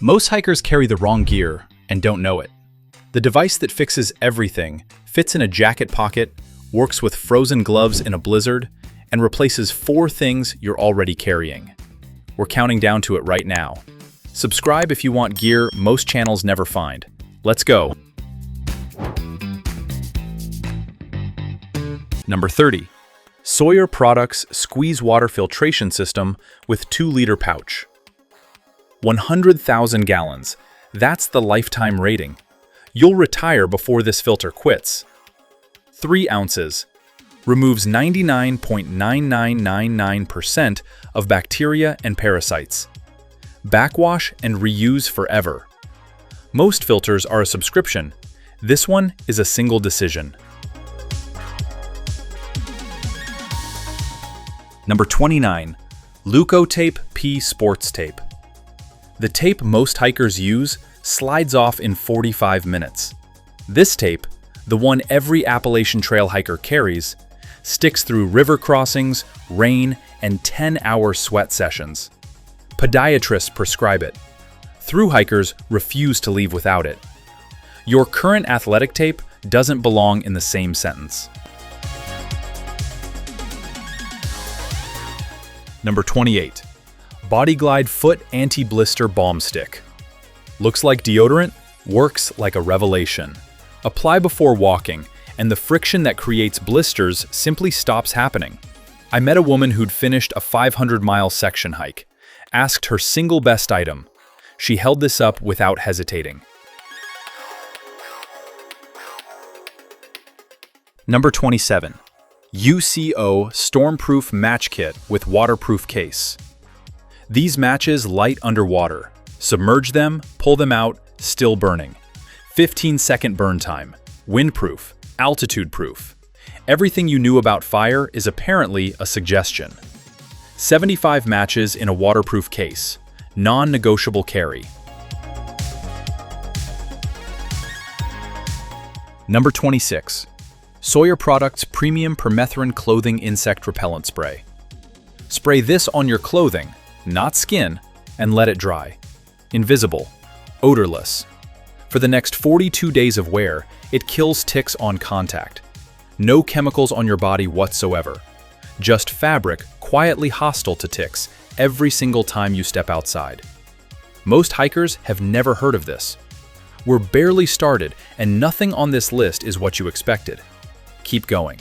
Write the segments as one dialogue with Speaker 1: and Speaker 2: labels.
Speaker 1: Most hikers carry the wrong gear and don't know it. The device that fixes everything fits in a jacket pocket, works with frozen gloves in a blizzard, and replaces 4 things you're already carrying. We're counting down to it right now. Subscribe if you want gear most channels never find. Let's go. Number 30. Sawyer Products Squeeze Water Filtration System with 2-liter pouch. 100,000 gallons. That's the lifetime rating. You'll retire before this filter quits. 3 ounces. Removes 99.9999% of bacteria and parasites. Backwash and reuse forever. Most filters are a subscription. This one is a single decision. Number 29. Leukotape P Sports Tape. The tape most hikers use slides off in 45 minutes. This tape, the one every Appalachian Trail hiker carries, sticks through river crossings, rain, and 10-hour sweat sessions. Podiatrists prescribe it. Thru hikers refuse to leave without it. Your current athletic tape doesn't belong in the same sentence. Number 28. Bodyglide Foot Anti-Blister Balm Stick. Looks like deodorant, works like a revelation. Apply before walking, and the friction that creates blisters simply stops happening. I met a woman who'd finished a 500-mile section hike, asked her single best item. She held this up without hesitating. Number 27. UCO Stormproof Match Kit with Waterproof Case. These matches light underwater. Submerge them, pull them out, still burning. 15-second burn time. Windproof, altitude-proof. Everything you knew about fire is apparently a suggestion. 75 matches in a waterproof case. Non-negotiable carry. Number 26. Sawyer Products Premium Permethrin Clothing Insect Repellent Spray. Spray this on your clothing, not skin, and let it dry. Invisible, odorless. For the next 42 days of wear, it kills ticks on contact. No chemicals on your body whatsoever. Just fabric quietly hostile to ticks every single time you step outside. Most hikers have never heard of this. We're barely started, and nothing on this list is what you expected. Keep going.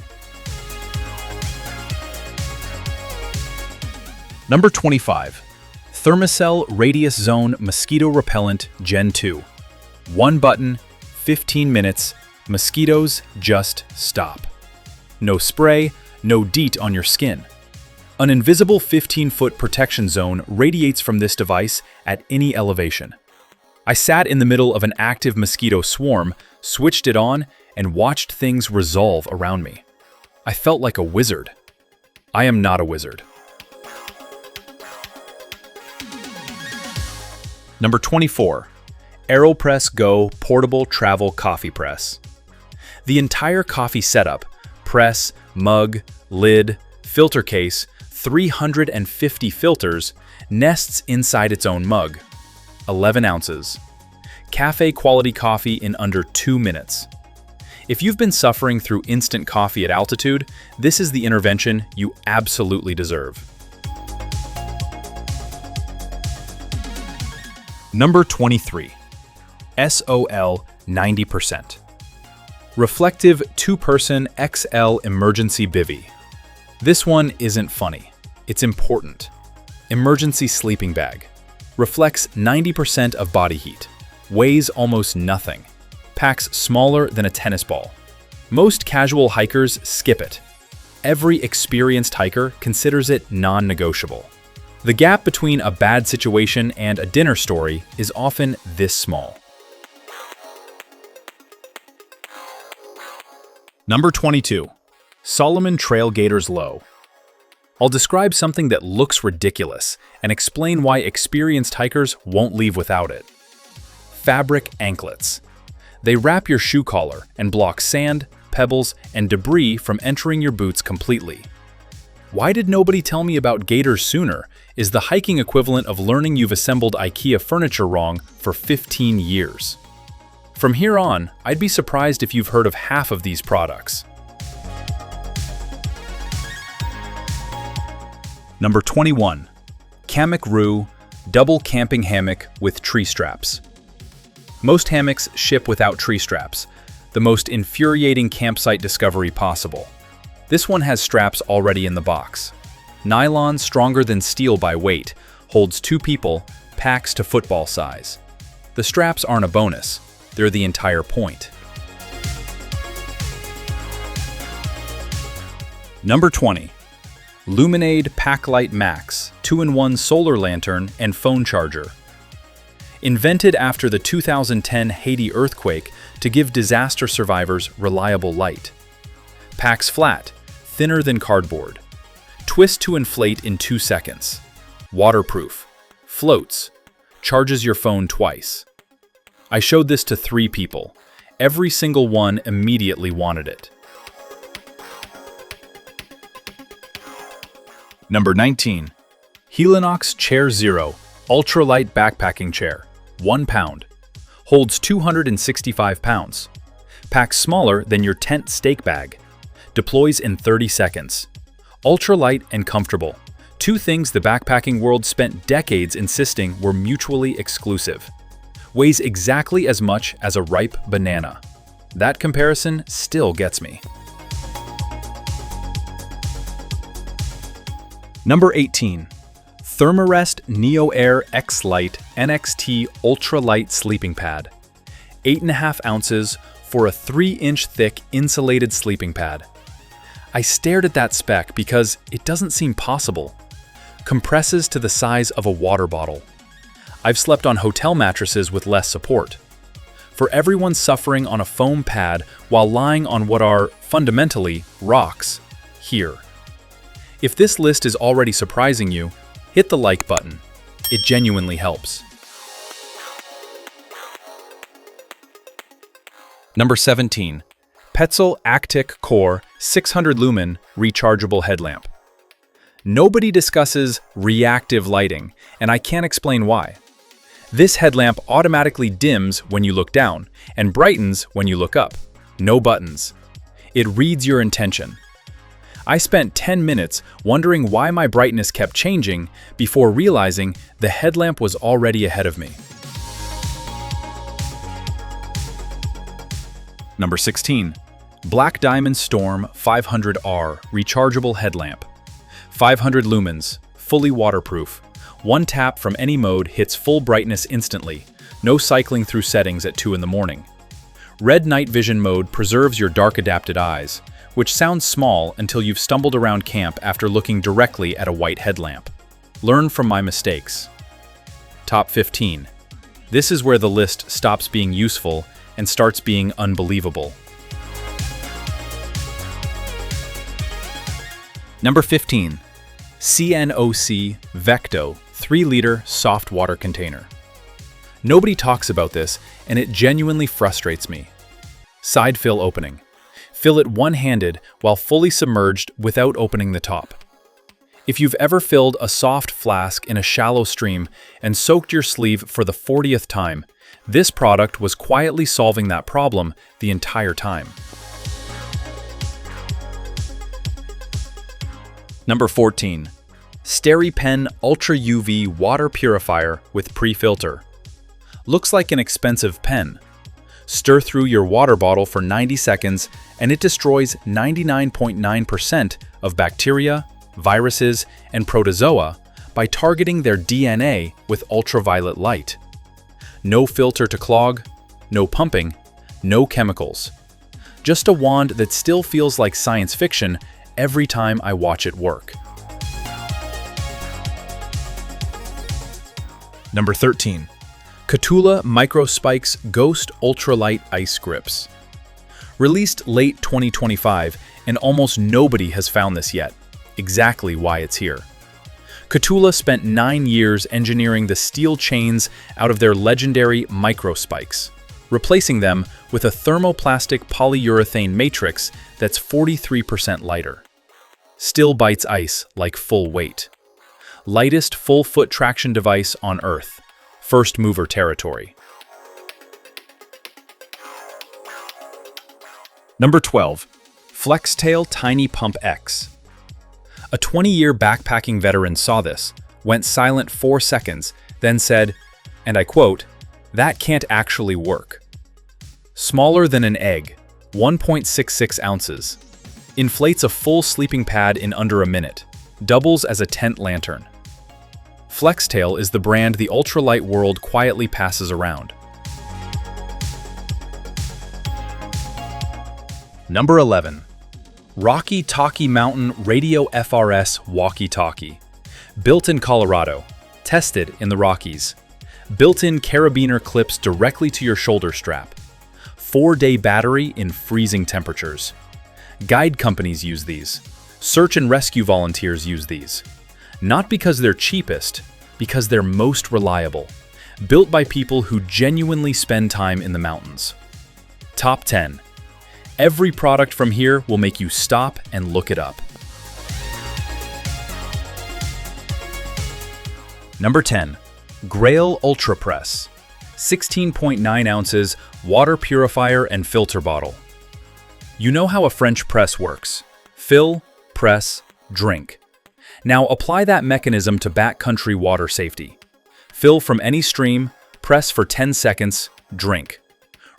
Speaker 1: Number 25. Thermacell Radius Zone Mosquito Repellent Gen 2. 1 button, 15 minutes, mosquitoes just stop. No spray, no DEET on your skin. An invisible 15-foot protection zone radiates from this device at any elevation. I sat in the middle of an active mosquito swarm, switched it on, and watched things resolve around me. I felt like a wizard. I am not a wizard. Number 24. AeroPress Go Portable Travel Coffee Press. The entire coffee setup, press, mug, lid, filter case, 350 filters, nests inside its own mug. 11 ounces. Cafe quality coffee in under 2 minutes. If you've been suffering through instant coffee at altitude, this is the intervention you absolutely deserve. Number 23. S.O.L 90%. Reflective 2-person XL Emergency Bivvy. This one isn't funny. It's important. Emergency sleeping bag. Reflects 90% of body heat. Weighs almost nothing. Packs smaller than a tennis ball. Most casual hikers skip it. Every experienced hiker considers it non-negotiable. The gap between a bad situation and a dinner story is often this small. Number 22. Salomon Trail Gaiters Low. I'll describe something that looks ridiculous and explain why experienced hikers won't leave without it. Fabric anklets. They wrap your shoe collar and block sand, pebbles, and debris from entering your boots completely. Why did nobody tell me about Gaiters sooner? Is the hiking equivalent of learning you've assembled IKEA furniture wrong for 15 years. From here on, I'd be surprised if you've heard of half of these products. Number 21. Kammock Double Camping Hammock with Tree Straps. Most hammocks ship without tree straps, the most infuriating campsite discovery possible. This one has straps already in the box. Nylon stronger than steel by weight, holds 2 people, packs to football size. The straps aren't a bonus, they're the entire point. Number 20. LuminAID PackLite Max 2-in-1 solar lantern and phone charger. Invented after the 2010 Haiti earthquake to give disaster survivors reliable light. Packs flat, thinner than cardboard. Twist to inflate in 2 seconds. Waterproof. Floats. Charges your phone twice. I showed this to 3 people. Every single one immediately wanted it. Number 19. Helinox Chair Zero Ultralight Backpacking Chair. 1 pound. Holds 265 pounds. Packs smaller than your tent stake bag. Deploys in 30 seconds. Ultralight and comfortable. 2 things the backpacking world spent decades insisting were mutually exclusive. Weighs exactly as much as a ripe banana. That comparison still gets me. Number 18. Therm-a-Rest NeoAir XLite NXT Ultralight Sleeping Pad. 8.5 ounces for a 3-inch thick insulated sleeping pad. I stared at that spec because it doesn't seem possible. Compresses to the size of a water bottle. I've slept on hotel mattresses with less support. For everyone suffering on a foam pad while lying on what are, fundamentally, rocks, here. If this list is already surprising you, hit the like button. It genuinely helps. Number 17. Petzl Actic Core 600 Lumen Rechargeable Headlamp. Nobody discusses reactive lighting, and I can't explain why. This headlamp automatically dims when you look down and brightens when you look up. No buttons. It reads your intention. I spent 10 minutes wondering why my brightness kept changing before realizing the headlamp was already ahead of me. Number 16. Black Diamond Storm 500R Rechargeable Headlamp. 500 lumens, fully waterproof. 1 tap from any mode hits full brightness instantly. No cycling through settings at 2 in the morning. Red night vision mode preserves your dark-adapted eyes, which sounds small until you've stumbled around camp after looking directly at a white headlamp. Learn from my mistakes. Top 15. This is where the list stops being useful and starts being unbelievable. Number 15. CNOC Vecto 3-liter soft water container. Nobody talks about this, and it genuinely frustrates me. Side fill opening. Fill it one-handed while fully submerged without opening the top. If you've ever filled a soft flask in a shallow stream and soaked your sleeve for the 40th time, this product was quietly solving that problem the entire time. Number 14. SteriPen Ultra UV Water Purifier with Pre-Filter. Looks like an expensive pen. Stir through your water bottle for 90 seconds and it destroys 99.9% of bacteria, viruses, and protozoa by targeting their DNA with ultraviolet light. No filter to clog, no pumping, no chemicals. Just a wand that still feels like science fiction every time I watch it work. Number 13. Kahtoola MICROspikes Ghost Ultralight Ice Grips. Released late 2025, and almost nobody has found this yet. Exactly why it's here. Kahtoola spent 9 years engineering the steel chains out of their legendary MICROspikes, replacing them with a thermoplastic polyurethane matrix that's 43% lighter. still bites ice like full weight. Lightest full-foot traction device on Earth. First mover territory. Number 12. FLEXTAIL Tiny Pump X. A 20-year backpacking veteran saw this, went silent 4 seconds, then said, and I quote, "That can't actually work." Smaller than an egg, 1.66 ounces. Inflates a full sleeping pad in under a minute. Doubles as a tent lantern. FLEXTAIL is the brand the ultralight world quietly passes around. Number 11. Rocky Talkie Mountain Radio FRS Walkie-Talkie. Built in Colorado. Tested in the Rockies. Built-in carabiner clips directly to your shoulder strap. 4-day battery in freezing temperatures. Guide companies use these. Search and rescue volunteers use these. Not because they're cheapest, because they're most reliable. Built by people who genuinely spend time in the mountains. Top 10. Every product from here will make you stop and look it up. Number 10. Grail UltraPress. 16.9 ounces, water purifier and filter bottle. You know how a French press works. Fill, press, drink. Now apply that mechanism to backcountry water safety. Fill from any stream, press for 10 seconds, drink.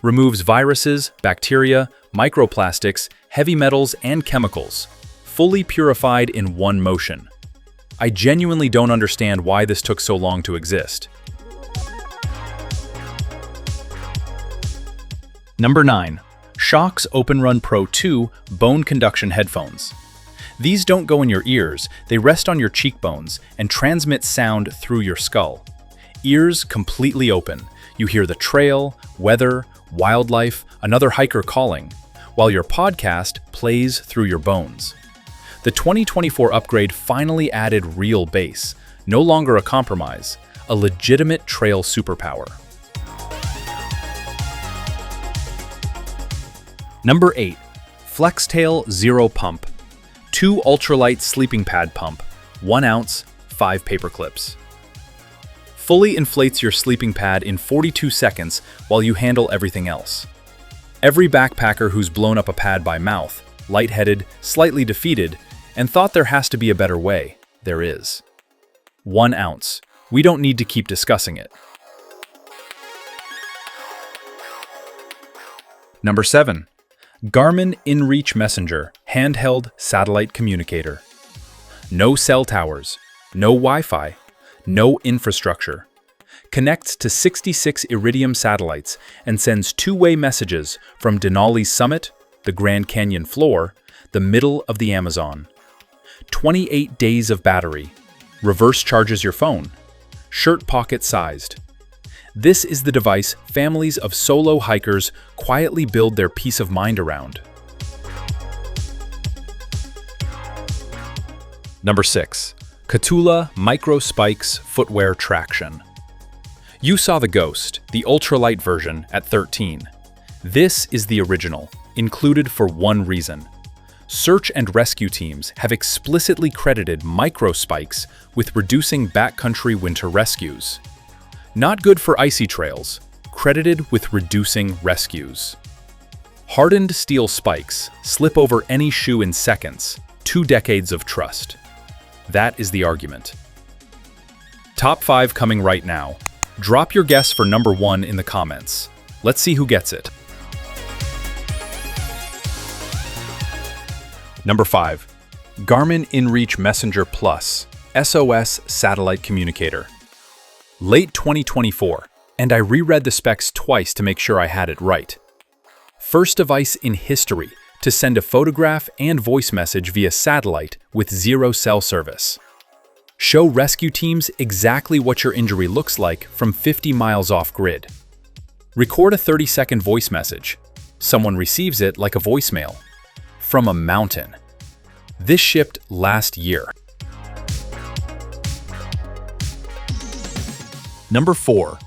Speaker 1: Removes viruses, bacteria, microplastics, heavy metals, and chemicals. Fully purified in one motion. I genuinely don't understand why this took so long to exist. Number 9. Shox OpenRun Pro 2 Bone Conduction Headphones. These don't go in your ears, they rest on your cheekbones and transmit sound through your skull. Ears completely open. You hear the trail, weather, wildlife, another hiker calling, while your podcast plays through your bones. The 2024 upgrade finally added real bass, no longer a compromise, a legitimate trail superpower. Number 8. FLEXTAIL Zero Pump. 2 ultralight sleeping pad pump, 1 ounce, 5 paper clips. Fully inflates your sleeping pad in 42 seconds while you handle everything else. Every backpacker who's blown up a pad by mouth, lightheaded, slightly defeated, and thought there has to be a better way, there is. 1 ounce. We don't need to keep discussing it. Number 7. Garmin InReach Messenger Handheld Satellite Communicator. No cell towers, no Wi-Fi, no infrastructure. Connects to 66 Iridium satellites and sends two-way messages from Denali's summit, the Grand Canyon floor, the middle of the Amazon. 28 days of battery. Reverse charges your phone. Shirt pocket sized. This is the device families of solo hikers quietly build their peace of mind around. Number 6. Kahtoola MICROspikes Footwear Traction. You saw the Ghost, the ultralight version, at 13. This is the original, included for one reason. Search and rescue teams have explicitly credited MICROspikes with reducing backcountry winter rescues. Not good for icy trails, credited with reducing rescues. Hardened steel spikes slip over any shoe in seconds, 2 decades of trust. That is the argument. Top 5 coming right now. Drop your guess for number 1 in the comments. Let's see who gets it. Number 5. Garmin InReach Messenger Plus SOS Satellite Communicator. Late 2024, and I reread the specs twice to make sure I had it right. First device in history to send a photograph and voice message via satellite with 0 cell service. Show rescue teams exactly what your injury looks like from 50 miles off-grid. Record a 30-second voice message. Someone receives it like a voicemail. From a mountain. This shipped last year. Number 4.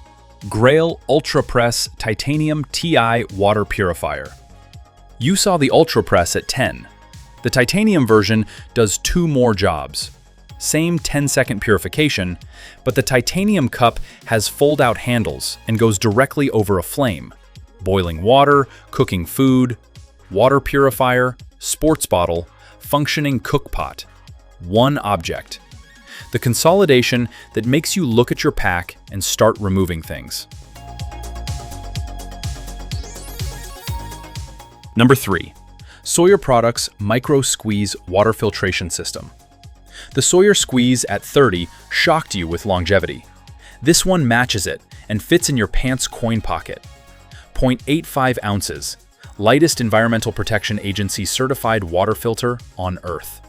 Speaker 1: Grail UltraPress Titanium TI Water Purifier. You saw the UltraPress at 10. The titanium version does 2 more jobs. Same 10-second purification, but the titanium cup has fold-out handles and goes directly over a flame. Boiling water, cooking food, water purifier, sports bottle, functioning cookpot. One object. The consolidation that makes you look at your pack and start removing things. Number 3. Sawyer Products Micro Squeeze Water Filtration System. The Sawyer Squeeze at 30 shocked you with longevity. This one matches it and fits in your pants coin pocket. 0.85 ounces, lightest Environmental Protection Agency certified water filter on Earth.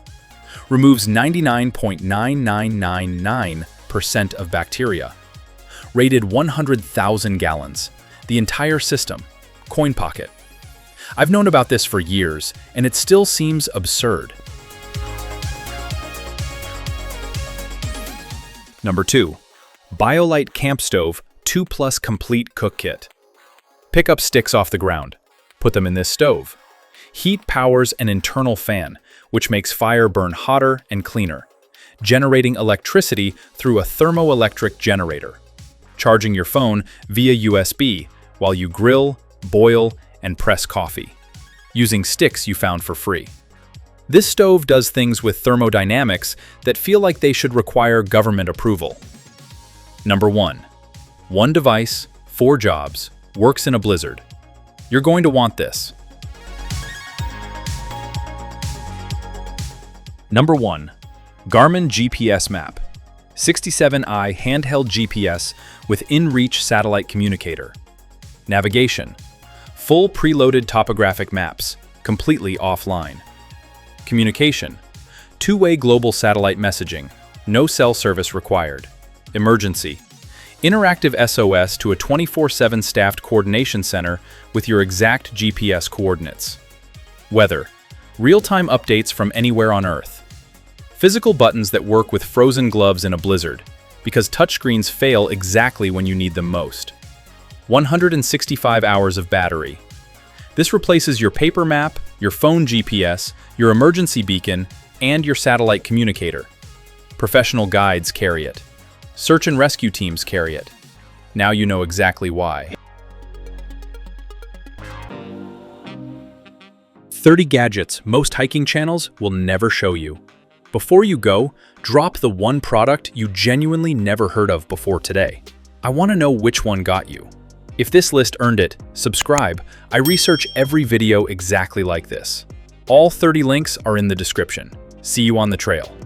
Speaker 1: Removes 99.9999% of bacteria. Rated 100,000 gallons. The entire system. Coin pocket. I've known about this for years, and it still seems absurd. Number 2. BioLite Camp Stove 2+ Complete Cook Kit. Pick up sticks off the ground. Put them in this stove. Heat powers an internal fan, which makes fire burn hotter and cleaner, generating electricity through a thermoelectric generator, charging your phone via USB while you grill, boil, and press coffee, using sticks you found for free. This stove does things with thermodynamics that feel like they should require government approval. Number 1. One device, 4 jobs, works in a blizzard. You're going to want this. Number 1. Garmin GPSMAP. 67i handheld GPS with in-reach satellite communicator. Navigation. Full preloaded topographic maps, completely offline. Communication. 2-way global satellite messaging. No cell service required. Emergency. Interactive SOS to a 24/7 staffed coordination center with your exact GPS coordinates. Weather. Real-time updates from anywhere on Earth. Physical buttons that work with frozen gloves in a blizzard, because touchscreens fail exactly when you need them most. 165 hours of battery. This replaces your paper map, your phone GPS, your emergency beacon, and your satellite communicator. Professional guides carry it. Search and rescue teams carry it. Now you know exactly why. 30 gadgets most hiking channels will never show you. Before you go, drop the one product you genuinely never heard of before today. I want to know which one got you. If this list earned it, subscribe. I research every video exactly like this. All 30 links are in the description. See you on the trail.